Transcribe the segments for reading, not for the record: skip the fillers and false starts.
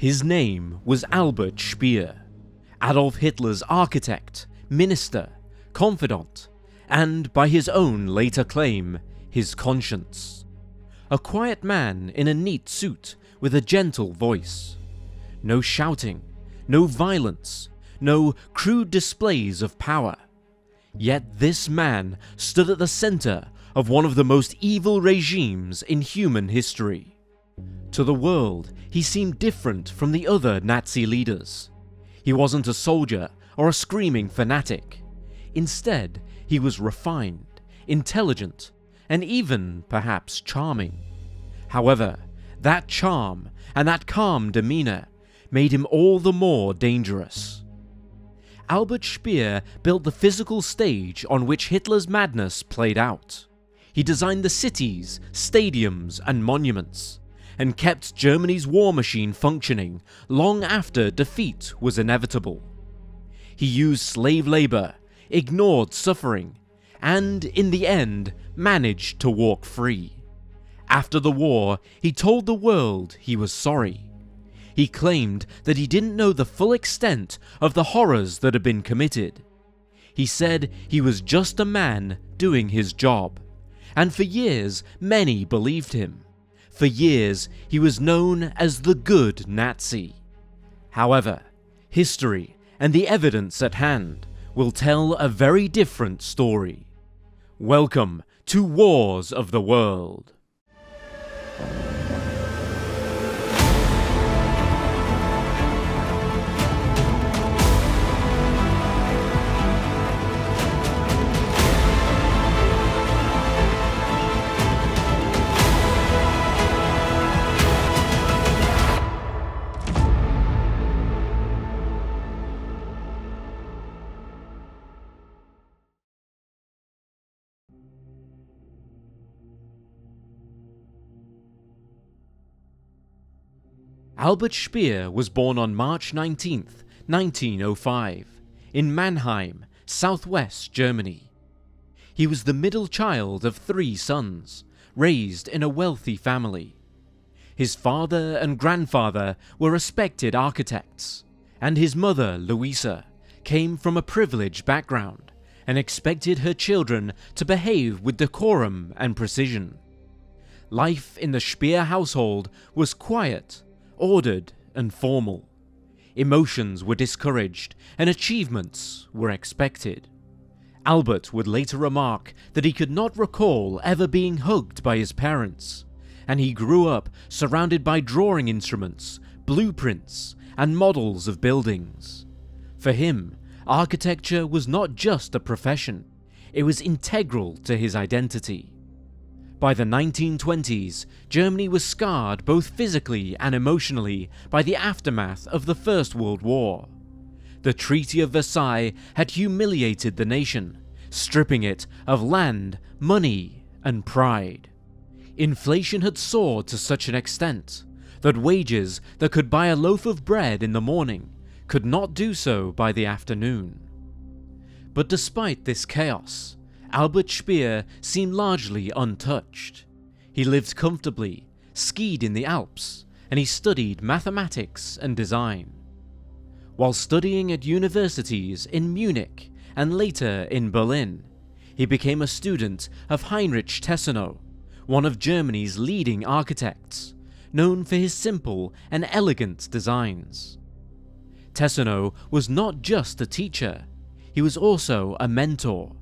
His name was Albert Speer, Adolf Hitler's architect, minister, confidant, and by his own later claim, his conscience. A quiet man in a neat suit with a gentle voice. No shouting, no violence, no crude displays of power. Yet this man stood at the center of one of the most evil regimes in human history. To the world, he seemed different from the other Nazi leaders. He wasn't a soldier or a screaming fanatic. Instead, he was refined, intelligent, and even, perhaps, charming. However, that charm and that calm demeanor made him all the more dangerous. Albert Speer built the physical stage on which Hitler's madness played out. He designed the cities, stadiums, and monuments, and kept Germany's war machine functioning long after defeat was inevitable. He used slave labor, ignored suffering, and in the end managed to walk free. After the war, he told the world he was sorry. He claimed that he didn't know the full extent of the horrors that had been committed. He said he was just a man doing his job, and for years many believed him. For years he was known as the good Nazi. However, history and the evidence at hand will tell a very different story. Welcome to Wars of the World. Albert Speer was born on March 19, 1905, in Mannheim, southwest Germany. He was the middle child of 3 sons, raised in a wealthy family. His father and grandfather were respected architects, and his mother, Louisa, came from a privileged background and expected her children to behave with decorum and precision. Life in the Speer household was quiet, ordered, and formal. Emotions were discouraged and achievements were expected. Albert would later remark that he could not recall ever being hugged by his parents, and he grew up surrounded by drawing instruments, blueprints, and models of buildings. For him, architecture was not just a profession, it was integral to his identity. By the 1920s, Germany was scarred both physically and emotionally by the aftermath of the First World War. The Treaty of Versailles had humiliated the nation, stripping it of land, money, and pride. Inflation had soared to such an extent that wages that could buy a loaf of bread in the morning could not do so by the afternoon. But despite this chaos, Albert Speer seemed largely untouched. He lived comfortably, skied in the Alps, and he studied mathematics and design. While studying at universities in Munich and later in Berlin, he became a student of Heinrich Tessenow, one of Germany's leading architects, known for his simple and elegant designs. Tessenow was not just a teacher, he was also a mentor,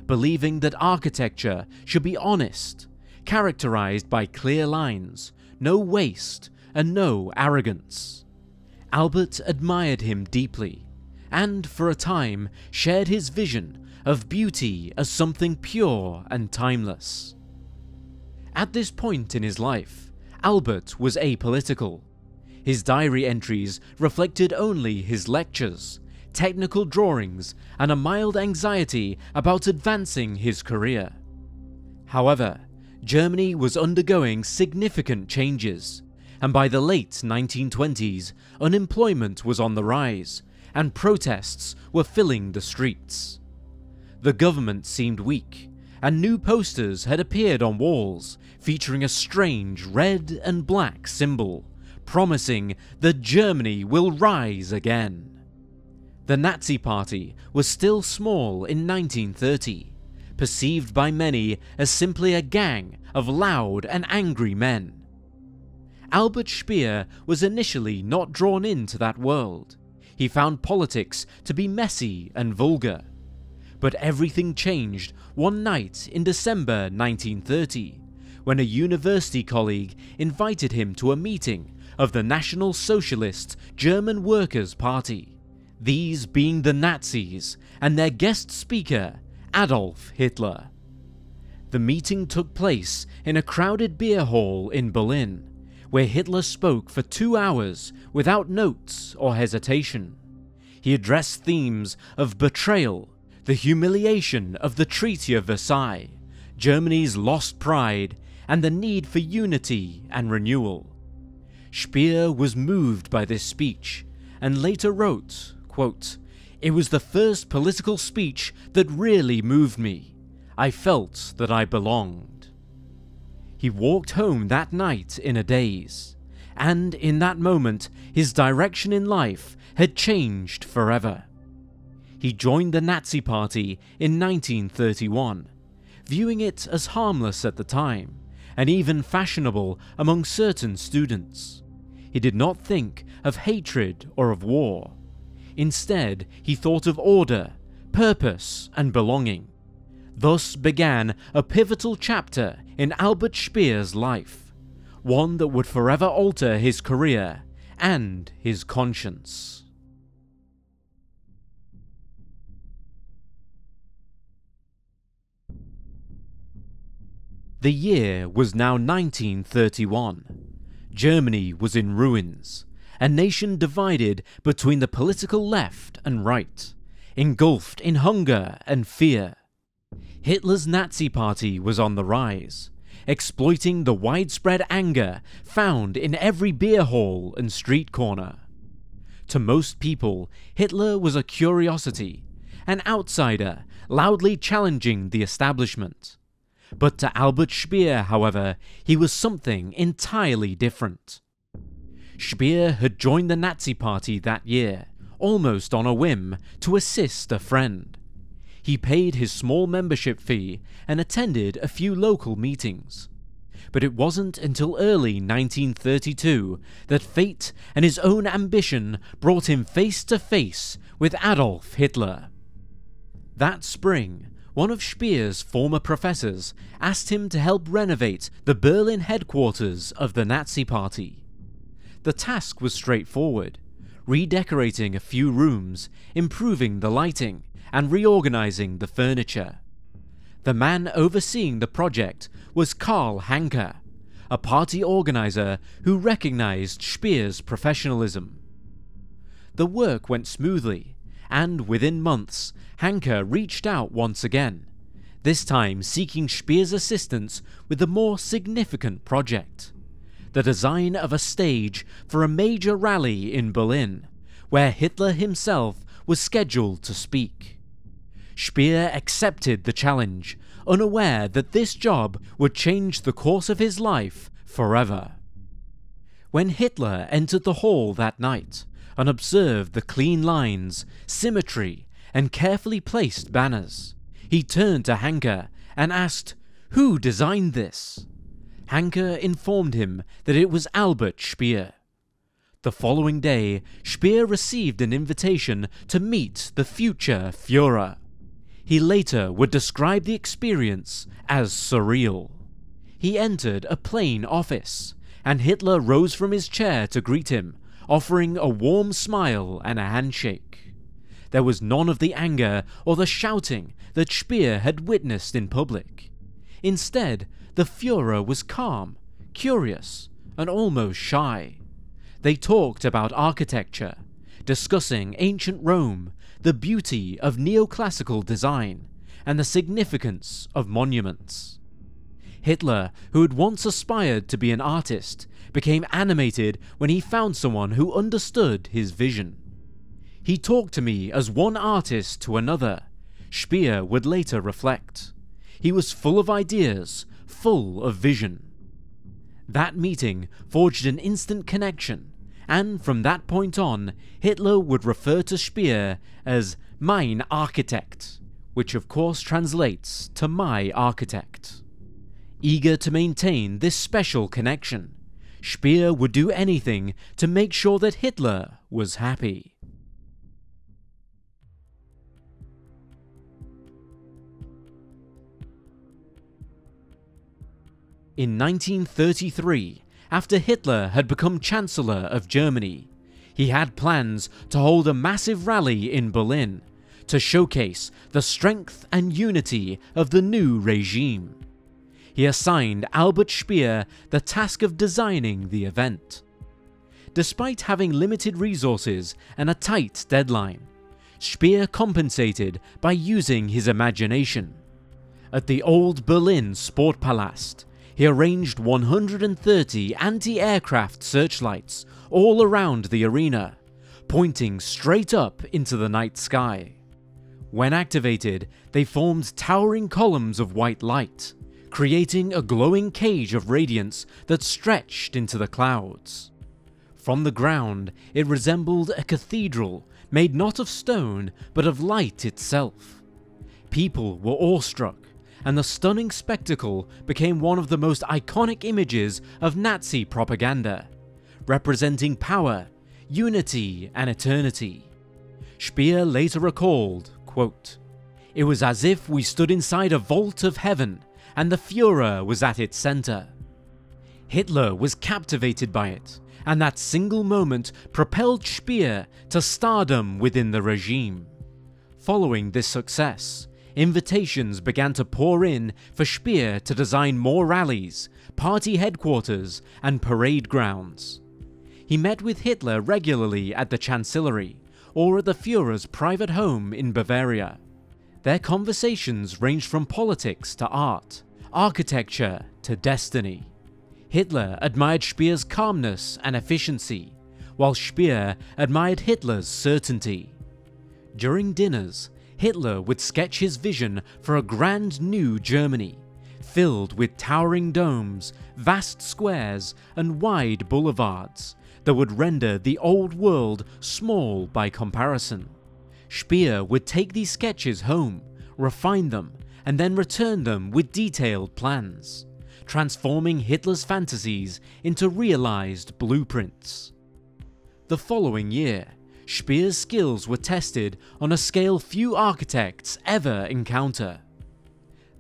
believing that architecture should be honest, characterized by clear lines, no waste, and no arrogance. Albert admired him deeply, and for a time shared his vision of beauty as something pure and timeless. At this point in his life, Albert was apolitical. His diary entries reflected only his lectures, technical drawings, and a mild anxiety about advancing his career. However, Germany was undergoing significant changes, and by the late 1920s, unemployment was on the rise, and protests were filling the streets. The government seemed weak, and new posters had appeared on walls featuring a strange red and black symbol, promising that Germany will rise again. The Nazi Party was still small in 1930, perceived by many as simply a gang of loud and angry men. Albert Speer was initially not drawn into that world. He found politics to be messy and vulgar. But everything changed one night in December 1930, when a university colleague invited him to a meeting of the National Socialist German Workers' Party, these being the Nazis, and their guest speaker, Adolf Hitler. The meeting took place in a crowded beer hall in Berlin, where Hitler spoke for 2 hours without notes or hesitation. He addressed themes of betrayal, the humiliation of the Treaty of Versailles, Germany's lost pride, and the need for unity and renewal. Speer was moved by this speech, and later wrote, quote, "It was the first political speech that really moved me. I felt that I belonged." He walked home that night in a daze, and in that moment his direction in life had changed forever. He joined the Nazi Party in 1931, viewing it as harmless at the time, and even fashionable among certain students. He did not think of hatred or of war. Instead, he thought of order, purpose, and belonging. Thus began a pivotal chapter in Albert Speer's life, one that would forever alter his career and his conscience. The year was now 1931. Germany was in ruins, a nation divided between the political left and right, engulfed in hunger and fear. Hitler's Nazi Party was on the rise, exploiting the widespread anger found in every beer hall and street corner. To most people, Hitler was a curiosity, an outsider loudly challenging the establishment. But to Albert Speer, however, he was something entirely different. Speer had joined the Nazi Party that year, almost on a whim, to assist a friend. He paid his small membership fee and attended a few local meetings. But it wasn't until early 1932 that fate and his own ambition brought him face to face with Adolf Hitler. That spring, one of Speer's former professors asked him to help renovate the Berlin headquarters of the Nazi Party. The task was straightforward: redecorating a few rooms, improving the lighting, and reorganizing the furniture. The man overseeing the project was Karl Hanke, a party organizer who recognized Speer's professionalism. The work went smoothly, and within months, Hanke reached out once again, this time seeking Speer's assistance with a more significant project: the design of a stage for a major rally in Berlin, where Hitler himself was scheduled to speak. Speer accepted the challenge, unaware that this job would change the course of his life forever. When Hitler entered the hall that night and observed the clean lines, symmetry, and carefully placed banners, he turned to Hanke and asked, "Who designed this?" Hanke informed him that it was Albert Speer. The following day, Speer received an invitation to meet the future Führer. He later would describe the experience as surreal. He entered a plain office, and Hitler rose from his chair to greet him, offering a warm smile and a handshake. There was none of the anger or the shouting that Speer had witnessed in public. Instead, the Führer was calm, curious, and almost shy. They talked about architecture, discussing ancient Rome, the beauty of neoclassical design, and the significance of monuments. Hitler, who had once aspired to be an artist, became animated when he found someone who understood his vision. "He talked to me as one artist to another," Speer would later reflect. "He was full of ideas, full of vision." That meeting forged an instant connection, and from that point on, Hitler would refer to Speer as mein Architekt, which of course translates to my architect. Eager to maintain this special connection, Speer would do anything to make sure that Hitler was happy. In 1933, after Hitler had become Chancellor of Germany, he had plans to hold a massive rally in Berlin to showcase the strength and unity of the new regime. He assigned Albert Speer the task of designing the event. Despite having limited resources and a tight deadline, Speer compensated by using his imagination. At the old Berlin Sportpalast, he arranged 130 anti-aircraft searchlights all around the arena, pointing straight up into the night sky. When activated, they formed towering columns of white light, creating a glowing cage of radiance that stretched into the clouds. From the ground, it resembled a cathedral made not of stone but of light itself. People were awestruck, and the stunning spectacle became one of the most iconic images of Nazi propaganda, representing power, unity, and eternity. Speer later recalled, quote, "It was as if we stood inside a vault of heaven, and the Führer was at its center." Hitler was captivated by it, and that single moment propelled Speer to stardom within the regime. Following this success, invitations began to pour in for Speer to design more rallies, party headquarters, and parade grounds. He met with Hitler regularly at the Chancellery, or at the Führer's private home in Bavaria. Their conversations ranged from politics to art, architecture to destiny. Hitler admired Speer's calmness and efficiency, while Speer admired Hitler's certainty. During dinners, Hitler would sketch his vision for a grand new Germany, filled with towering domes, vast squares, and wide boulevards that would render the old world small by comparison. Speer would take these sketches home, refine them, and then return them with detailed plans, transforming Hitler's fantasies into realized blueprints. The following year, Speer's skills were tested on a scale few architects ever encounter.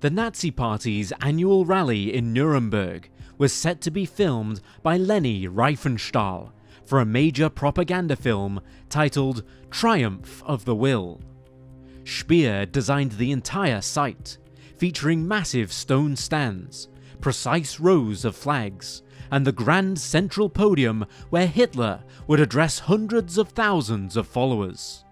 The Nazi Party's annual rally in Nuremberg was set to be filmed by Leni Riefenstahl for a major propaganda film titled Triumph of the Will. Speer designed the entire site, featuring massive stone stands, precise rows of flags, and the grand central podium where Hitler would address hundreds of thousands of followers.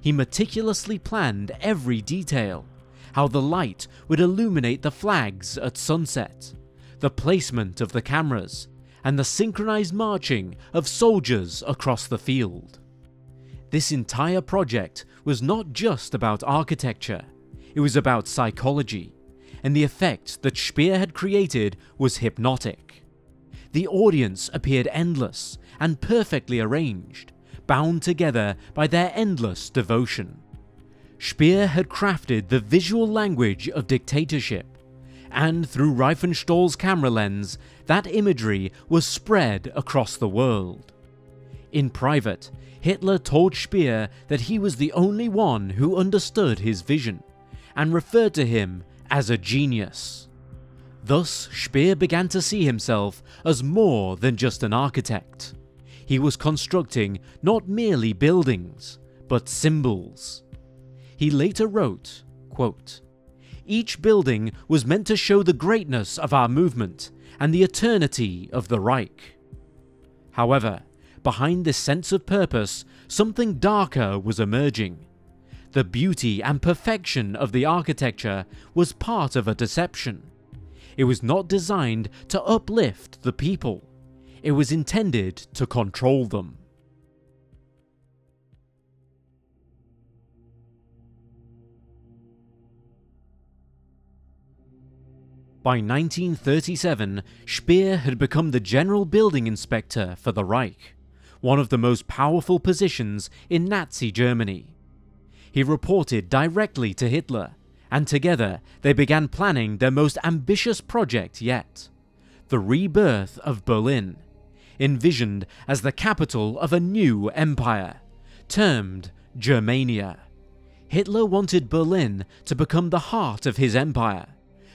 He meticulously planned every detail, how the light would illuminate the flags at sunset, the placement of the cameras, and the synchronized marching of soldiers across the field. This entire project was not just about architecture, it was about psychology, and the effect that Speer had created was hypnotic. The audience appeared endless and perfectly arranged, bound together by their endless devotion. Speer had crafted the visual language of dictatorship, and through Riefenstahl's camera lens, that imagery was spread across the world. In private, Hitler told Speer that he was the only one who understood his vision, and referred to him as a genius. Thus, Speer began to see himself as more than just an architect. He was constructing not merely buildings, but symbols. He later wrote, quote, "Each building was meant to show the greatness of our movement and the eternity of the Reich." However, behind this sense of purpose, something darker was emerging. The beauty and perfection of the architecture was part of a deception. It was not designed to uplift the people. It was intended to control them. By 1937, Speer had become the general building inspector for the Reich, one of the most powerful positions in Nazi Germany. He reported directly to Hitler, and together they began planning their most ambitious project yet: the rebirth of Berlin, envisioned as the capital of a new empire, termed Germania. Hitler wanted Berlin to become the heart of his empire,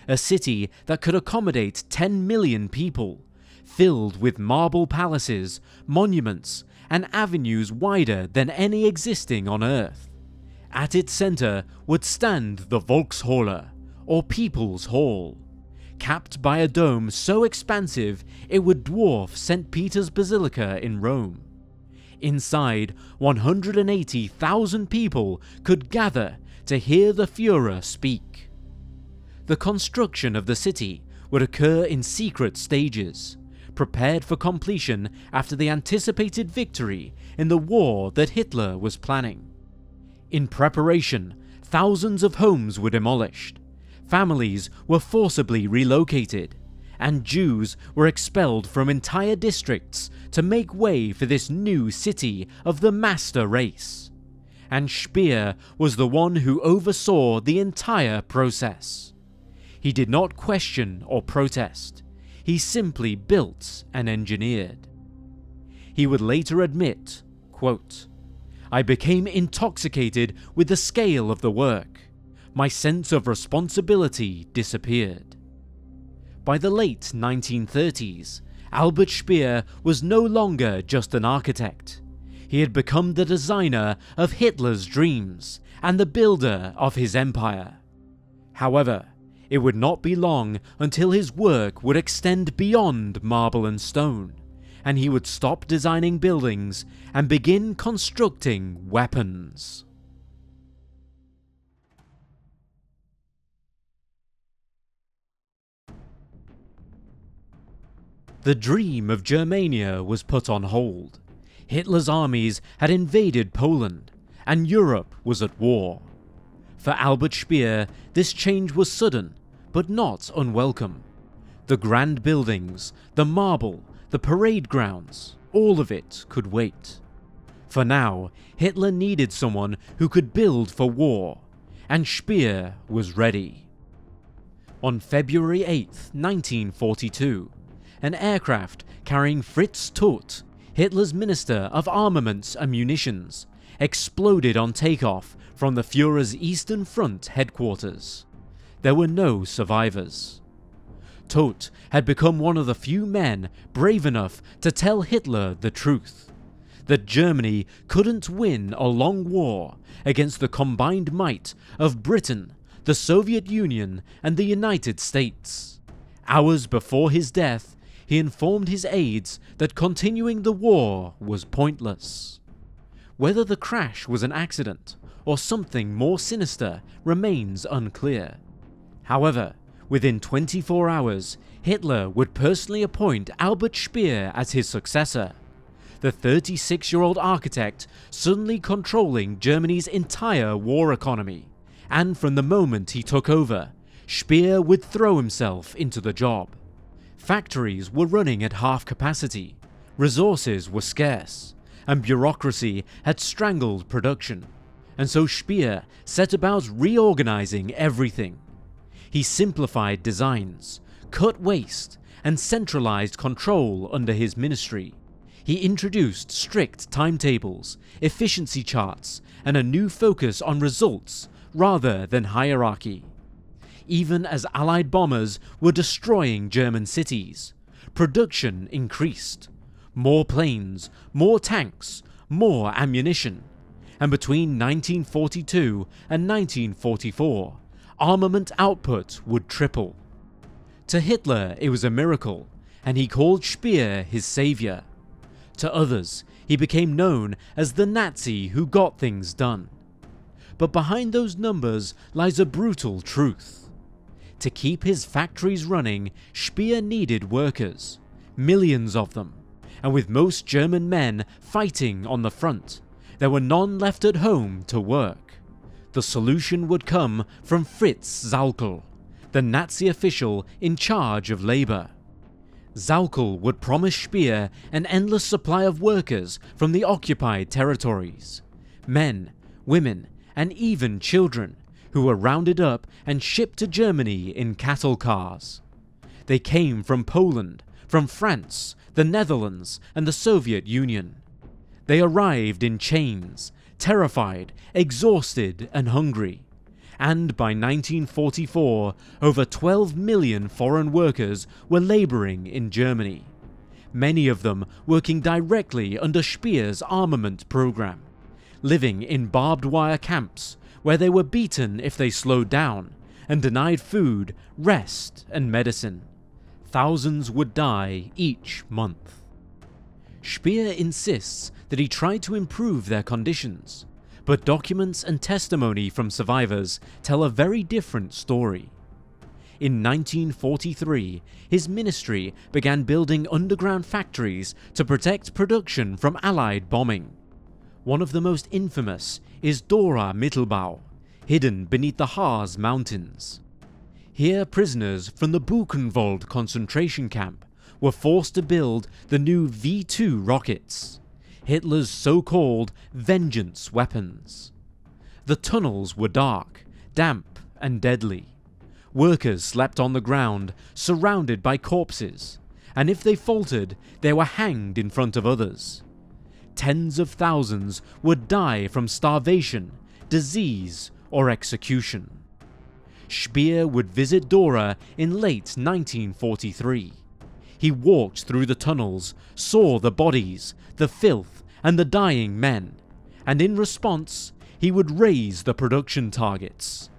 a city that could accommodate 10 million people, filled with marble palaces, monuments, and avenues wider than any existing on Earth. At its center would stand the Volkshalle, or People's Hall, capped by a dome so expansive it would dwarf St. Peter's Basilica in Rome. Inside, 180,000 people could gather to hear the Führer speak. The construction of the city would occur in secret stages, prepared for completion after the anticipated victory in the war that Hitler was planning. In preparation, thousands of homes were demolished, families were forcibly relocated, and Jews were expelled from entire districts to make way for this new city of the master race. And Speer was the one who oversaw the entire process. He did not question or protest. He simply built and engineered. He would later admit, quote, "I became intoxicated with the scale of the work. My sense of responsibility disappeared." By the late 1930s, Albert Speer was no longer just an architect. He had become the designer of Hitler's dreams and the builder of his empire. However, it would not be long until his work would extend beyond marble and stone, and he would stop designing buildings and begin constructing weapons. The dream of Germania was put on hold. Hitler's armies had invaded Poland, and Europe was at war. For Albert Speer, this change was sudden, but not unwelcome. The grand buildings, the marble, the parade grounds, all of it could wait. For now, Hitler needed someone who could build for war, and Speer was ready. On February 8, 1942, an aircraft carrying Fritz Todt, Hitler's Minister of Armaments and Munitions, exploded on takeoff from the Führer's Eastern Front headquarters. There were no survivors. Todt had become one of the few men brave enough to tell Hitler the truth, that Germany couldn't win a long war against the combined might of Britain, the Soviet Union, and the United States. Hours before his death, he informed his aides that continuing the war was pointless. Whether the crash was an accident or something more sinister remains unclear. However, within 24 hours, Hitler would personally appoint Albert Speer as his successor, the 36-year-old architect suddenly controlling Germany's entire war economy, and from the moment he took over, Speer would throw himself into the job. Factories were running at half capacity, resources were scarce, and bureaucracy had strangled production, and so Speer set about reorganizing everything. He simplified designs, cut waste, and centralized control under his ministry. He introduced strict timetables, efficiency charts, and a new focus on results rather than hierarchy. Even as Allied bombers were destroying German cities, production increased. More planes, more tanks, more ammunition. And between 1942 and 1944, armament output would triple. To Hitler it was a miracle, and he called Speer his savior. To others, he became known as the Nazi who got things done. But behind those numbers lies a brutal truth. To keep his factories running, Speer needed workers, millions of them, and with most German men fighting on the front, there were none left at home to work. The solution would come from Fritz Sauckel, the Nazi official in charge of labor. Sauckel would promise Speer an endless supply of workers from the occupied territories, men, women, and even children, who were rounded up and shipped to Germany in cattle cars. They came from Poland, from France, the Netherlands, and the Soviet Union. They arrived in chains, terrified, exhausted, and hungry. And by 1944, over 12 million foreign workers were laboring in Germany, many of them working directly under Speer's armament program, living in barbed wire camps where they were beaten if they slowed down and denied food, rest, and medicine. Thousands would die each month. Speer insists that he tried to improve their conditions, but documents and testimony from survivors tell a very different story. In 1943, his ministry began building underground factories to protect production from Allied bombing. One of the most infamous is Dora Mittelbau, hidden beneath the Harz Mountains. Here prisoners from the Buchenwald concentration camp were forced to build the new V2 rockets, Hitler's so-called vengeance weapons. The tunnels were dark, damp, and deadly. Workers slept on the ground, surrounded by corpses, and if they faltered, they were hanged in front of others. Tens of thousands would die from starvation, disease, or execution. Speer would visit Dora in late 1943. He walked through the tunnels, saw the bodies, the filth, and the dying men, and in response, he would raise the production targets.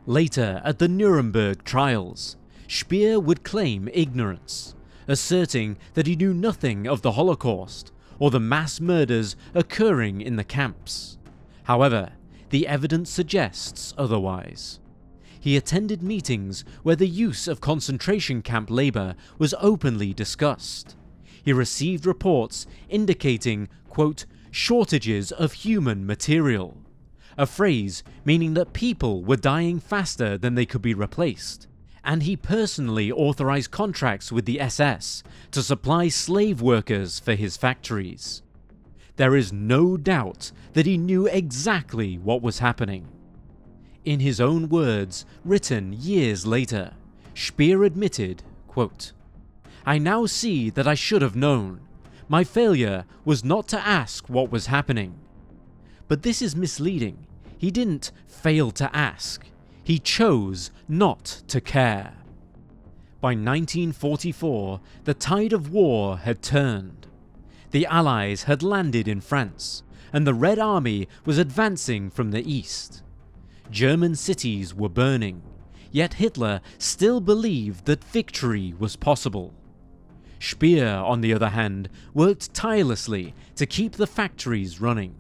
Later, at the Nuremberg trials, Speer would claim ignorance, asserting that he knew nothing of the Holocaust or the mass murders occurring in the camps. However, the evidence suggests otherwise. He attended meetings where the use of concentration camp labor was openly discussed. He received reports indicating, quote, shortages of human material, a phrase meaning that people were dying faster than they could be replaced, and he personally authorized contracts with the SS to supply slave workers for his factories. There is no doubt that he knew exactly what was happening. In his own words, written years later, Speer admitted, quote, "I now see that I should have known. My failure was not to ask what was happening." But this is misleading. He didn't fail to ask. He chose not to care. By 1944, the tide of war had turned. The Allies had landed in France, and the Red Army was advancing from the east. German cities were burning, yet Hitler still believed that victory was possible. Speer, on the other hand, worked tirelessly to keep the factories running.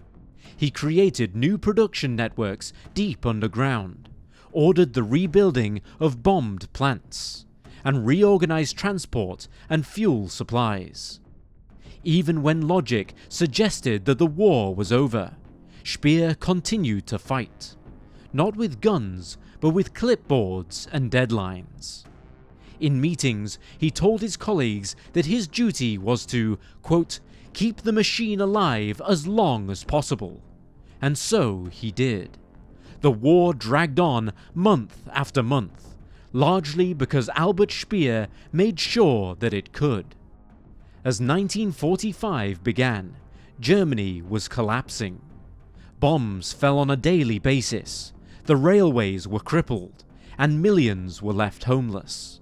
He created new production networks deep underground, ordered the rebuilding of bombed plants, and reorganized transport and fuel supplies. Even when logic suggested that the war was over, Speer continued to fight. Not with guns, but with clipboards and deadlines. In meetings, he told his colleagues that his duty was to, quote, keep the machine alive as long as possible. And so he did. The war dragged on month after month, largely because Albert Speer made sure that it could. As 1945 began, Germany was collapsing. Bombs fell on a daily basis. The railways were crippled, and millions were left homeless.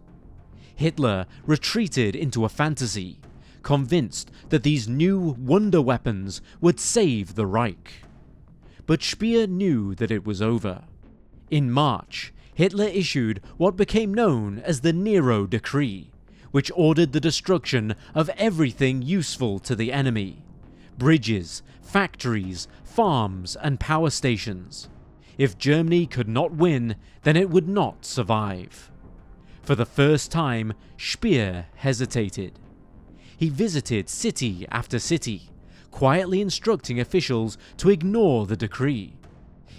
Hitler retreated into a fantasy, convinced that these new wonder weapons would save the Reich. But Speer knew that it was over. In March, Hitler issued what became known as the Nero Decree, which ordered the destruction of everything useful to the enemy: bridges, factories, farms, and power stations. If Germany could not win, then it would not survive. For the first time, Speer hesitated. He visited city after city, quietly instructing officials to ignore the decree.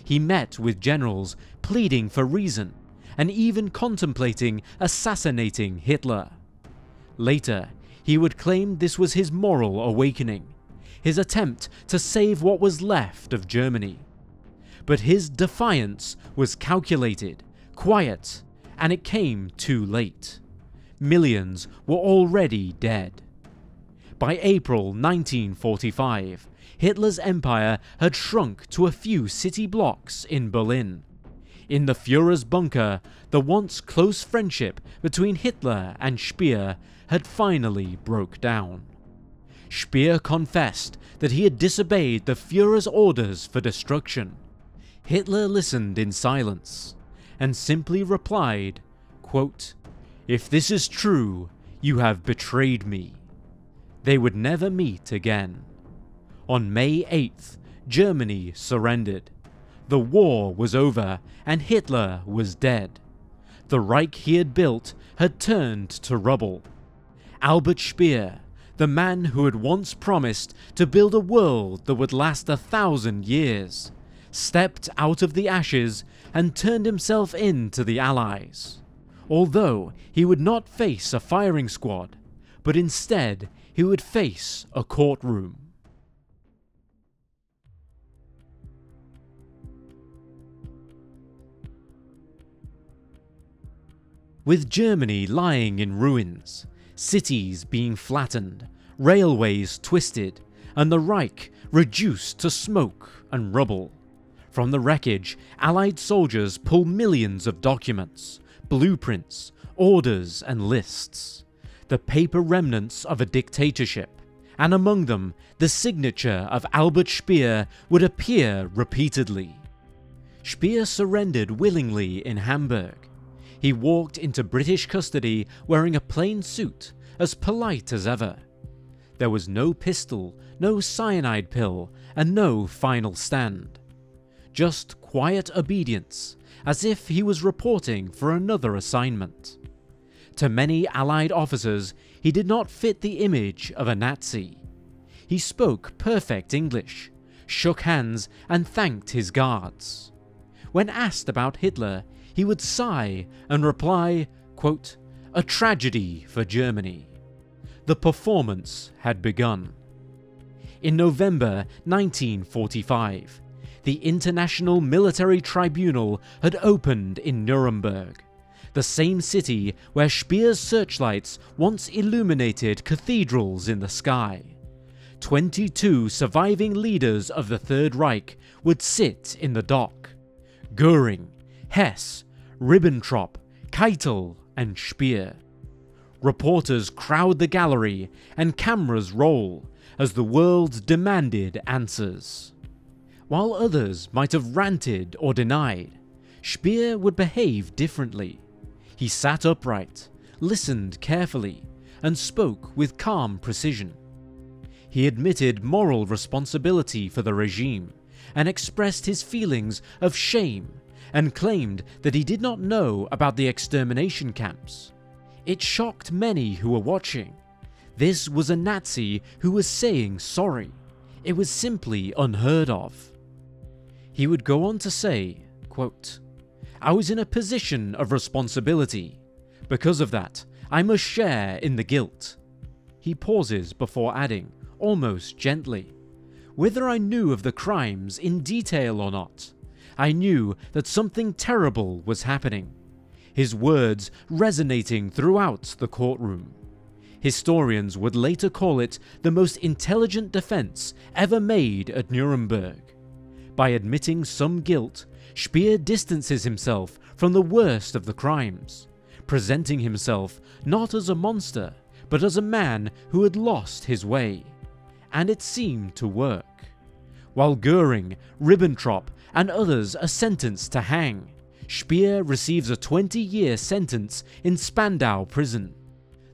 He met with generals pleading for reason, and even contemplating assassinating Hitler. Later, he would claim this was his moral awakening, his attempt to save what was left of Germany. But his defiance was calculated, quiet, and it came too late. Millions were already dead. By April 1945, Hitler's empire had shrunk to a few city blocks in Berlin. In the Führer's bunker, the once close friendship between Hitler and Speer had finally broke down. Speer confessed that he had disobeyed the Führer's orders for destruction. Hitler listened in silence and simply replied, quote, "If this is true, you have betrayed me." They would never meet again. On May 8th, Germany surrendered. The war was over and Hitler was dead. The Reich he had built had turned to rubble. Albert Speer, the man who had once promised to build a world that would last 1,000 years, stepped out of the ashes and turned himself in to the Allies. Although he would not face a firing squad, but instead he would face a courtroom. With Germany lying in ruins, cities being flattened, railways twisted, and the Reich reduced to smoke and rubble, from the wreckage, Allied soldiers pull millions of documents, blueprints, orders, and lists, the paper remnants of a dictatorship, and among them, the signature of Albert Speer would appear repeatedly. Speer surrendered willingly in Hamburg. He walked into British custody wearing a plain suit, as polite as ever. There was no pistol, no cyanide pill, and no final stand. Just quiet obedience, as if he was reporting for another assignment. To many Allied officers, he did not fit the image of a Nazi. He spoke perfect English, shook hands, and thanked his guards. When asked about Hitler, he would sigh and reply, quote, "A tragedy for Germany." The performance had begun. In November 1945, the International Military Tribunal had opened in Nuremberg, the same city where Speer's searchlights once illuminated cathedrals in the sky. 22 surviving leaders of the Third Reich would sit in the dock: Göring, Hess, Ribbentrop, Keitel, and Speer. Reporters crowd the gallery and cameras roll as the world demanded answers. While others might have ranted or denied, Speer would behave differently. He sat upright, listened carefully, and spoke with calm precision. He admitted moral responsibility for the regime and expressed his feelings of shame and claimed that he did not know about the extermination camps. It shocked many who were watching. This was a Nazi who was saying sorry. It was simply unheard of. He would go on to say, quote, "I was in a position of responsibility. Because of that, I must share in the guilt." He pauses before adding, almost gently, "Whether I knew of the crimes in detail or not, I knew that something terrible was happening," his words resonating throughout the courtroom. Historians would later call it the most intelligent defense ever made at Nuremberg. By admitting some guilt, Speer distances himself from the worst of the crimes, presenting himself not as a monster, but as a man who had lost his way. And it seemed to work. While Göring, Ribbentrop, and others are sentenced to hang, Speer receives a 20-year sentence in Spandau prison.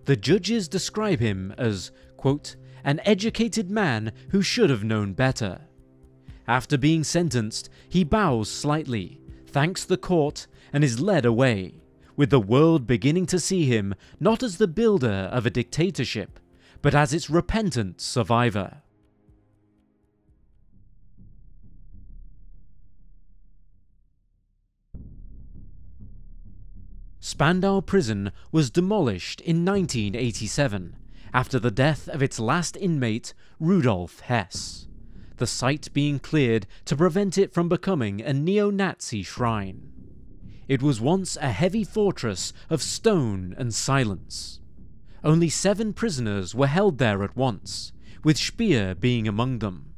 The judges describe him as, quote, "an educated man who should have known better." After being sentenced, he bows slightly, thanks the court, and is led away, with the world beginning to see him not as the builder of a dictatorship, but as its repentant survivor. Spandau prison was demolished in 1987 after the death of its last inmate, Rudolf Hess, the site being cleared to prevent it from becoming a neo-Nazi shrine. It was once a heavy fortress of stone and silence. Only 7 prisoners were held there at once, with Speer being among them.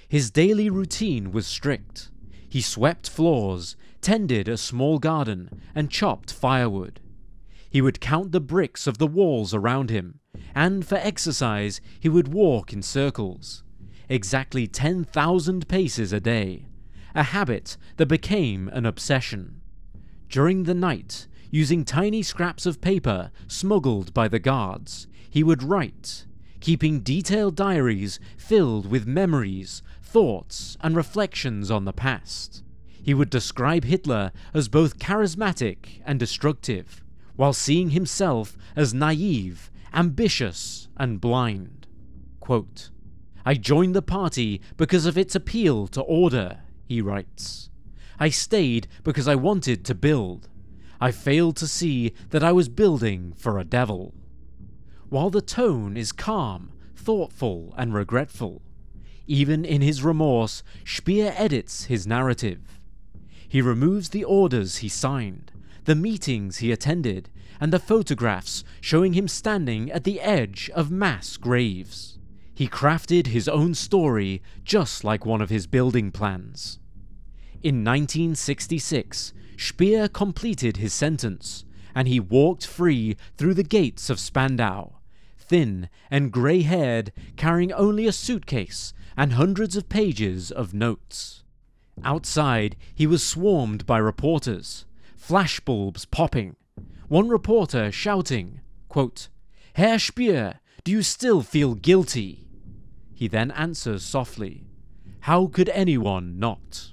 His daily routine was strict. He swept floors, tended a small garden, and chopped firewood. He would count the bricks of the walls around him, and for exercise he would walk in circles, exactly 10,000 paces a day, a habit that became an obsession. During the night, using tiny scraps of paper smuggled by the guards, he would write, keeping detailed diaries filled with memories, thoughts, and reflections on the past. He would describe Hitler as both charismatic and destructive, while seeing himself as naive, ambitious, and blind. Quote, "I joined the party because of its appeal to order," he writes. "I stayed because I wanted to build. I failed to see that I was building for a devil." While the tone is calm, thoughtful, and regretful, even in his remorse, Speer edits his narrative. He removes the orders he signed, the meetings he attended, and the photographs showing him standing at the edge of mass graves. He crafted his own story just like one of his building plans. In 1966, Speer completed his sentence, and he walked free through the gates of Spandau, thin and grey-haired, carrying only a suitcase and hundreds of pages of notes. Outside, he was swarmed by reporters, flashbulbs popping, one reporter shouting, quote, "Herr Speer, do you still feel guilty?" He then answers softly, "How could anyone not?"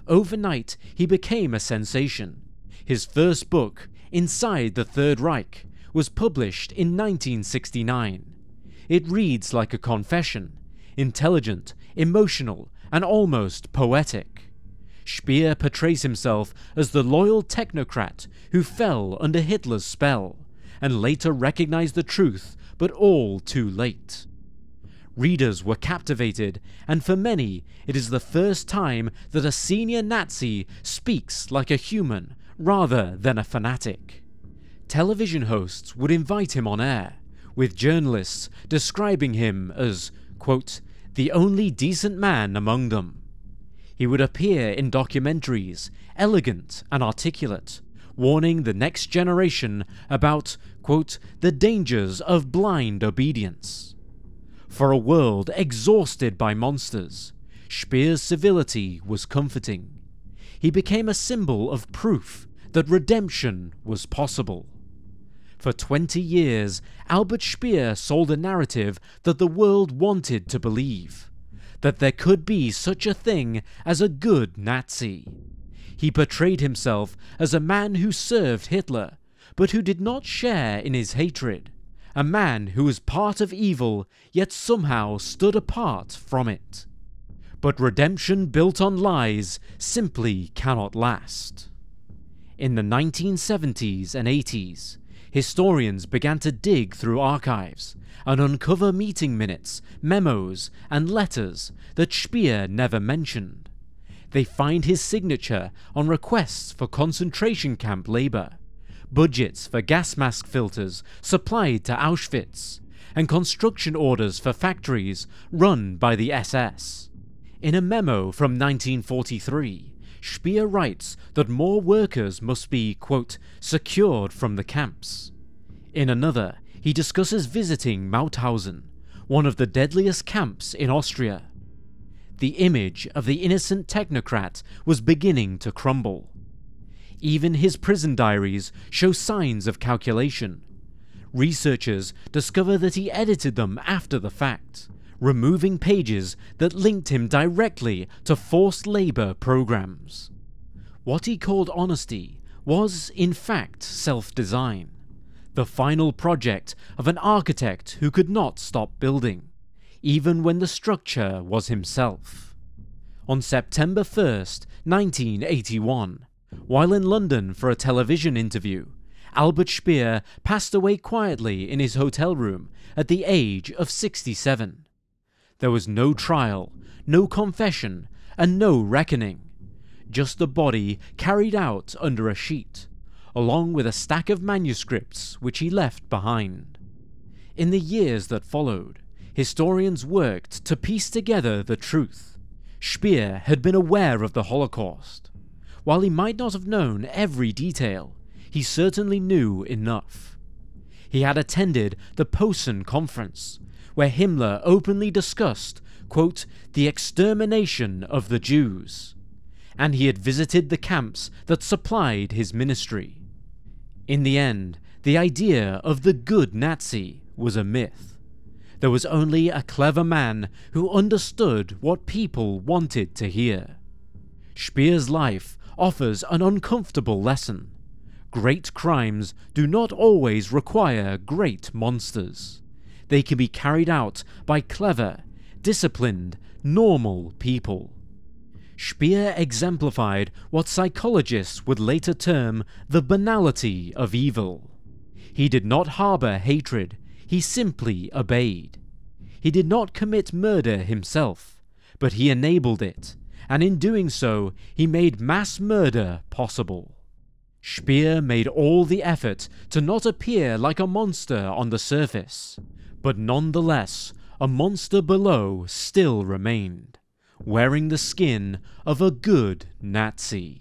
Overnight, he became a sensation. His first book, Inside the Third Reich, was published in 1969. It reads like a confession, intelligent, emotional, and almost poetic. Speer portrays himself as the loyal technocrat who fell under Hitler's spell, and later recognized the truth, but all too late. Readers were captivated, and for many, it is the first time that a senior Nazi speaks like a human rather than a fanatic. Television hosts would invite him on air, with journalists describing him as, quote, "the only decent man among them." He would appear in documentaries, elegant and articulate, warning the next generation about, quote, "the dangers of blind obedience." For a world exhausted by monsters, Speer's civility was comforting. He became a symbol of proof that redemption was possible. For 20 years, Albert Speer sold a narrative that the world wanted to believe, that there could be such a thing as a good Nazi. He portrayed himself as a man who served Hitler, but who did not share in his hatred, a man who was part of evil yet somehow stood apart from it. But redemption built on lies simply cannot last. In the 1970s and 80s, historians began to dig through archives and uncover meeting minutes, memos, and letters that Speer never mentioned. They find his signature on requests for concentration camp labor, budgets for gas mask filters supplied to Auschwitz, and construction orders for factories run by the SS. In a memo from 1943, Speer writes that more workers must be, quote, "secured from the camps." In another, he discusses visiting Mauthausen, one of the deadliest camps in Austria. The image of the innocent technocrat was beginning to crumble. Even his prison diaries show signs of calculation. Researchers discover that he edited them after the fact, removing pages that linked him directly to forced labor programs. What he called honesty was, in fact, self-design, the final project of an architect who could not stop building, even when the structure was himself. On September 1st, 1981, While in London for a television interview, Albert Speer passed away quietly in his hotel room at the age of 67. There was no trial, no confession, and no reckoning. Just the body carried out under a sheet, along with a stack of manuscripts which he left behind. In the years that followed, historians worked to piece together the truth. Speer had been aware of the Holocaust. While he might not have known every detail, he certainly knew enough. He had attended the Posen Conference, where Himmler openly discussed, quote, the extermination of the Jews, and he had visited the camps that supplied his ministry. In the end, the idea of the good Nazi was a myth. There was only a clever man who understood what people wanted to hear. Speer's life offers an uncomfortable lesson. Great crimes do not always require great monsters. They can be carried out by clever, disciplined, normal people. Speer exemplified what psychologists would later term the banality of evil. He did not harbor hatred, he simply obeyed. He did not commit murder himself, but he enabled it, and in doing so, he made mass murder possible. Speer made all the effort to not appear like a monster on the surface, but nonetheless, a monster below still remained, wearing the skin of a good Nazi.